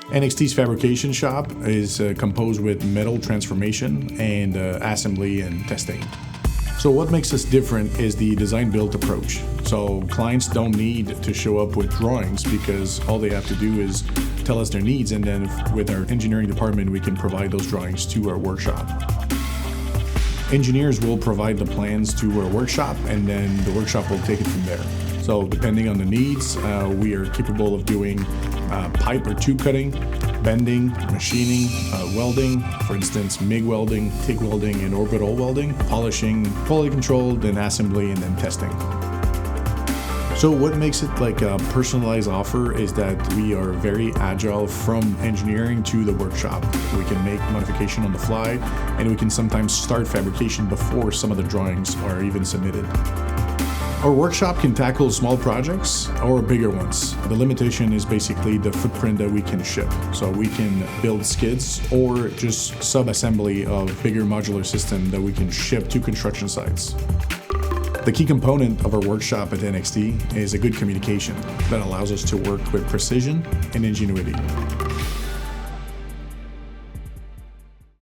NXT's Fabrication shop is composed with metal transformation and assembly and testing. So what makes us different is the design-build approach. So clients don't need to show up with drawings because all they have to do is tell us their needs, and then with our engineering department, we can provide those drawings to our workshop. Engineers will provide the plans to our workshop, and then the workshop will take it from there. So depending on the needs, we are capable of doing pipe or tube cutting, bending, machining, welding, for instance, MIG welding, TIG welding, and orbital welding, polishing, quality control, then assembly, and then testing. So what makes it like a personalized offer is that we are very agile from engineering to the workshop. We can make modification on the fly, and we can sometimes start fabrication before some of the drawings are even submitted. Our workshop can tackle small projects or bigger ones. The limitation is basically the footprint that we can ship. So we can build skids or just sub-assembly of bigger modular system that we can ship to construction sites. The key component of our workshop at NXT is a good communication that allows us to work with precision and ingenuity.